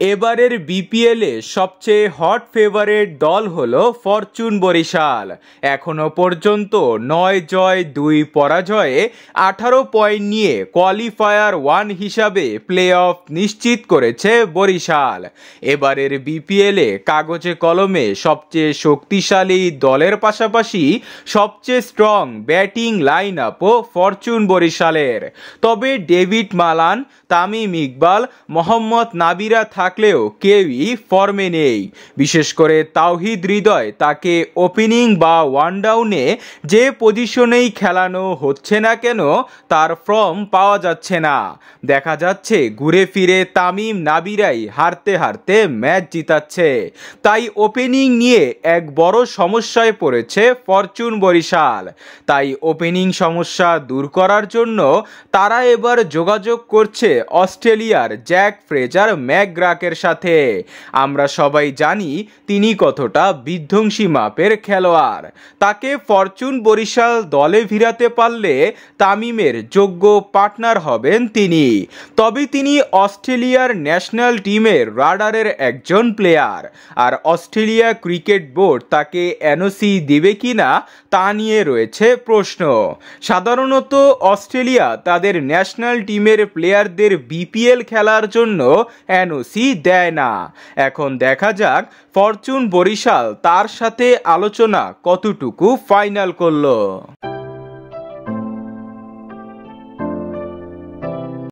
এবারের বিপিএলে সবচেয়ে হট ফেভারিট দল হলো ফরচুন বরিশাল। এখনো পর্যন্ত 9 জয় 2 পরাজয়ে 18 পয়েন্ট নিয়ে কোয়ালিফায়ার 1 হিসাবে প্লে অফ নিশ্চিত করেছে বরিশাল। এবারের বিপিএলে কাগজে কলমে সবচেয়ে শক্তিশালী দলের পাশাপাশি সবচেয়ে স্ট্রং ব্যাটিং লাইন আপও ফরচুন বরিশালের। তবে ডেভিড মালান, তামিম ইকবাল, মোহাম্মদ নাবিরা থাকলেও কেউই ফর্মে নেই। বিশেষ করে তাওহিদ হৃদয়, তাকে ওপেনিং বা ওয়ান ডাউনে যে পজিশনেই খেলানো হচ্ছে না কেন তার ফর্ম পাওয়া যাচ্ছে না। দেখা যাচ্ছে ঘুরে ফিরে তামিম নাবিরাই হারতে হারতে ম্যাচ জিতাচ্ছে। তাই ওপেনিং নিয়ে এক বড় সমস্যায় পড়েছে ফরচুন বরিশাল। তাই ওপেনিং সমস্যা দূর করার জন্য তারা এবার যোগাযোগ করছে অস্ট্রেলিয়ার জ্যাক ফ্রেজার ম্যাকগ্রাকের সাথে। আমরা সবাই জানি তিনি কতটা বিধ্বংসী মাপের খেলোয়াড়। তাকে ফরচুন বরিশাল দলে ভিড়াতে পারলে তামিমের যোগ্য পার্টনার হবেন তিনি। তবে তিনি অস্ট্রেলিয়ার ন্যাশনাল টিমের রাডারের একজন প্লেয়ার, আর অস্ট্রেলিয়া ক্রিকেট বোর্ড তাকে এনওসি দিবে কিনা তা নিয়ে রয়েছে প্রশ্ন। সাধারণত অস্ট্রেলিয়া তাদের ন্যাশনাল টিমের প্লেয়ারদের বিপিএল খেলার জন্য এনওসি দেয় না। এখন দেখা যাক ফরচুন বরিশাল তার সাথে আলোচনা কতটুকু ফাইনাল করলো।